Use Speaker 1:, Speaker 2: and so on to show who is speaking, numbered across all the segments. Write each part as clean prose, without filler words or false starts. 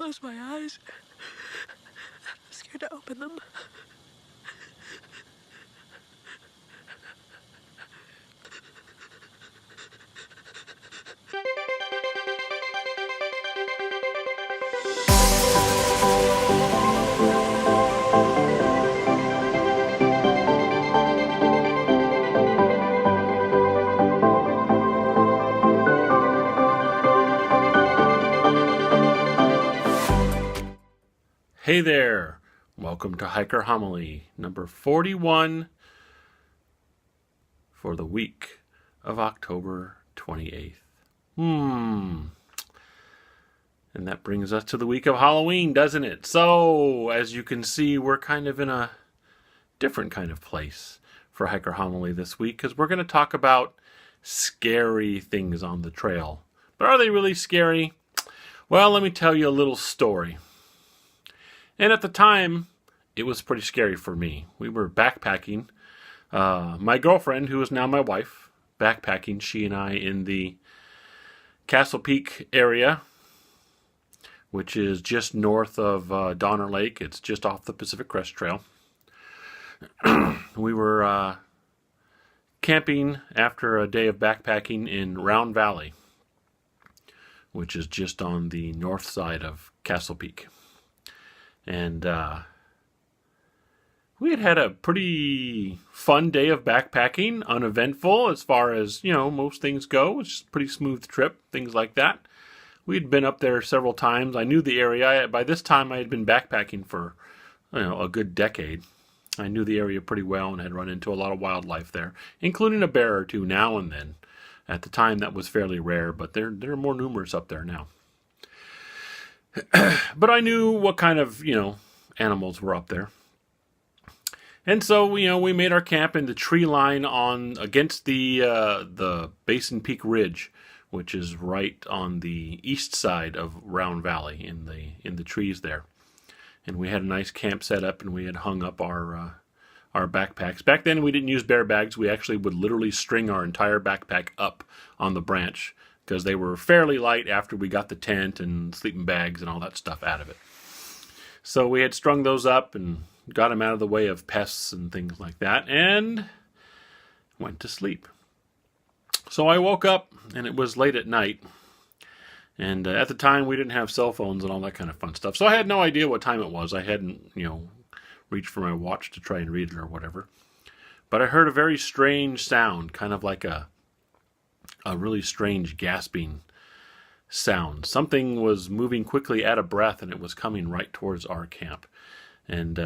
Speaker 1: close my eyes. I'm scared to open them.
Speaker 2: Hey there, welcome to Hiker Homily number 41 for the week of October 28th. And that brings us to the week of Halloween, doesn't it? So, as you can see, we're kind of in a different kind of place for Hiker Homily this week because we're going to talk about scary things on the trail. But are they really scary? Well, let me tell you a little story. And at the time, it was pretty scary for me. We were backpacking. My girlfriend, who is now my wife, backpacking, she and I in the Castle Peak area, which is just north of Donner Lake. It's just off the Pacific Crest Trail. We were camping after a day of backpacking in Round Valley, which is just on the north side of Castle Peak. And we had a pretty fun day of backpacking, uneventful as far as, most things go. It's just a pretty smooth trip, things like that. We'd been up there several times. I knew the area. By this time, I had been backpacking for, a good decade. I knew the area pretty well and had run into a lot of wildlife there, including a bear or two now and then. At the time, that was fairly rare, but they're more numerous up there now. But I knew what kind of, animals were up there. And so, we made our camp in the tree line against the Basin Peak Ridge, which is right on the east side of Round Valley in the trees there. And we had a nice camp set up, and we had hung up our backpacks. Back then, we didn't use bear bags. We actually would literally string our entire backpack up on the branch, because they were fairly light after we got the tent and sleeping bags and all that stuff out of it. So we had strung those up and got them out of the way of pests and things like that, and went to sleep. So I woke up, and it was late at night. And at the time, we didn't have cell phones and all that kind of fun stuff. So I had no idea what time it was. I hadn't, reached for my watch to try and read it or whatever. But I heard a very strange sound, kind of like a really strange gasping sound. Something was moving quickly out of breath, and it was coming right towards our camp. And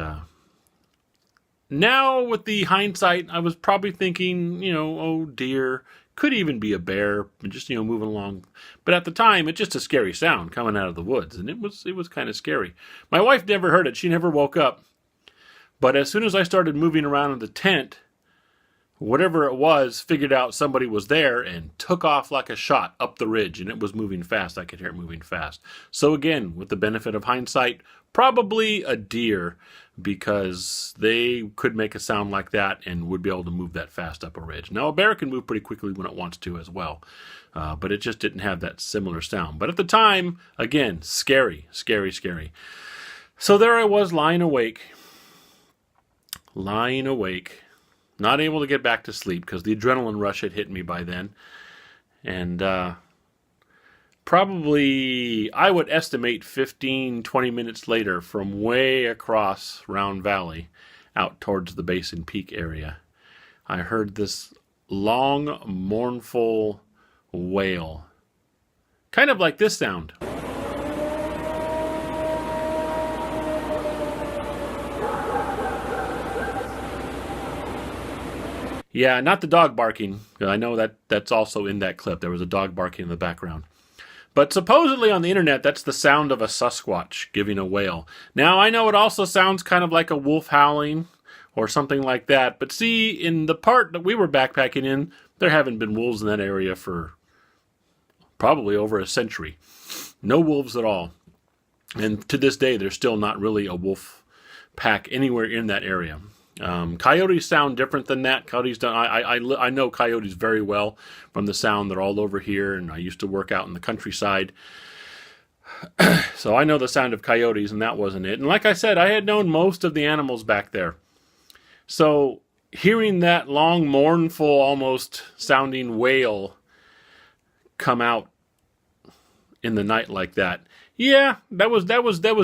Speaker 2: now, with the hindsight, I was probably thinking, oh dear, could even be a bear, just, moving along. But at the time, it's just a scary sound coming out of the woods, and it was kind of scary. My wife never heard it. She never woke up. But as soon as I started moving around in the tent, whatever it was figured out somebody was there and took off like a shot up the ridge, and it was moving fast. I could hear it moving fast. So again, with the benefit of hindsight, probably a deer, because they could make a sound like that and would be able to move that fast up a ridge. Now, a bear can move pretty quickly when it wants to as well, but it just didn't have that similar sound. But at the time, again, scary, scary, scary. So there I was lying awake, not able to get back to sleep because the adrenaline rush had hit me by then. And probably, I would estimate 15, 20 minutes later, from way across Round Valley out towards the Basin Peak area, I heard this long, mournful wail. Kind of like this sound. Yeah, not the dog barking. I know that's also in that clip. There was a dog barking in the background. But supposedly on the internet, that's the sound of a Sasquatch giving a wail. Now, I know it also sounds kind of like a wolf howling or something like that. But see, in the part that we were backpacking in, there haven't been wolves in that area for probably over a century. No wolves at all. And to this day, there's still not really a wolf pack anywhere in that area. Coyotes sound different than that. Coyotes don't. I know coyotes very well from the sound. They're all over here, and I used to work out in the countryside. So I know the sound of coyotes, and that wasn't it. And like I said, I had known most of the animals back there. So hearing that long, mournful, almost sounding wail come out in the night like that, yeah, that was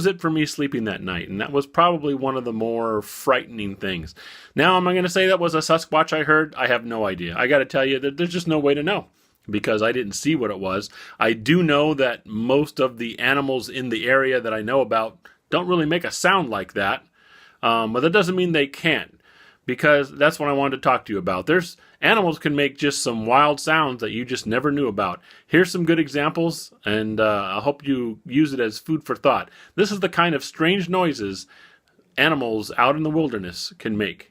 Speaker 2: it for me sleeping that night, and that was probably one of the more frightening things. Now, am I going to say that was a Sasquatch I heard? I have no idea. I got to tell you that there's just no way to know because I didn't see what it was. I do know that most of the animals in the area that I know about don't really make a sound like that, but that doesn't mean they can't. Because that's what I wanted to talk to you about. There's animals can make just some wild sounds that you just never knew about. Here's some good examples, and I hope you use it as food for thought. This is the kind of strange noises animals out in the wilderness can make.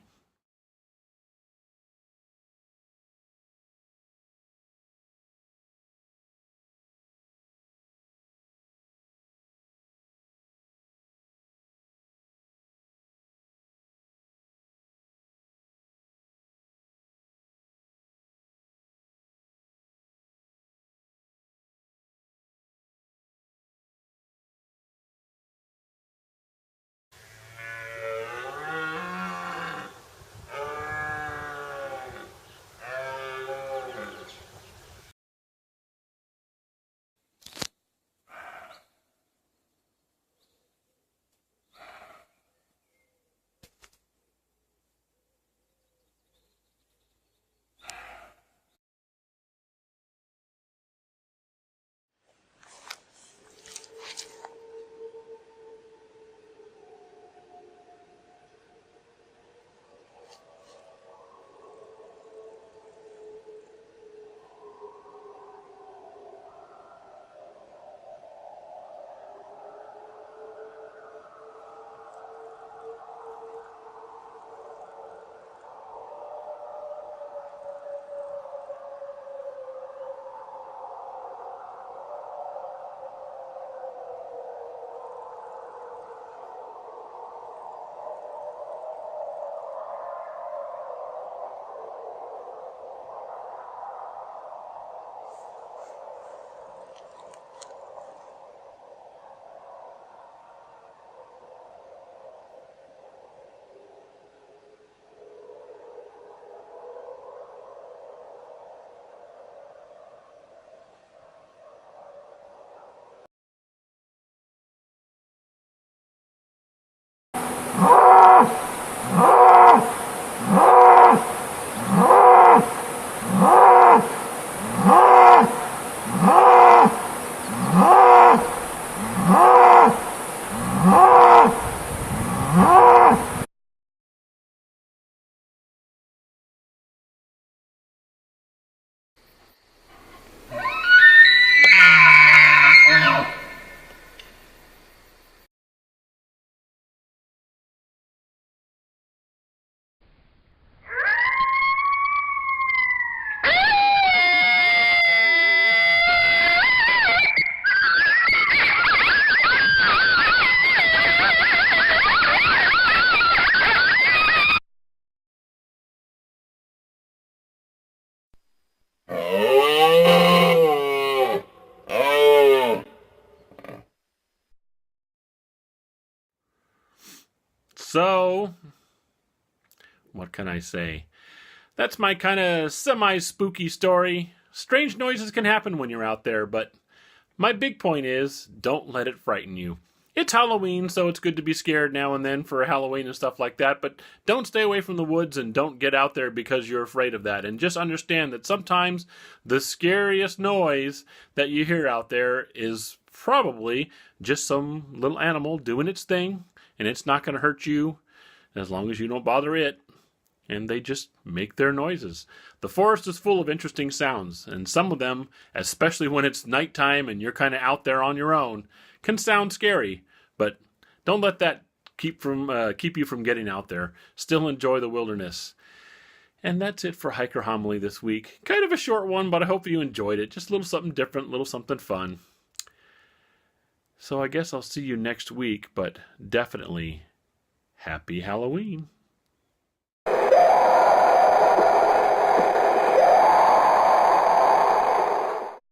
Speaker 2: So, what can I say? That's my kind of semi-spooky story. Strange noises can happen when you're out there, but my big point is don't let it frighten you. It's Halloween, so it's good to be scared now and then for Halloween and stuff like that, but don't stay away from the woods and don't get out there because you're afraid of that. And just understand that sometimes the scariest noise that you hear out there is probably just some little animal doing its thing, and it's not going to hurt you as long as you don't bother it. And they just make their noises. The forest is full of interesting sounds, and some of them, especially when it's nighttime and you're kind of out there on your own, can sound scary. But don't let that keep you from getting out there. Still enjoy the wilderness. And that's it for Hiker Homily this week. Kind of a short one, but I hope you enjoyed it. Just a little something different, a little something fun. So I guess I'll see you next week, but definitely happy Halloween.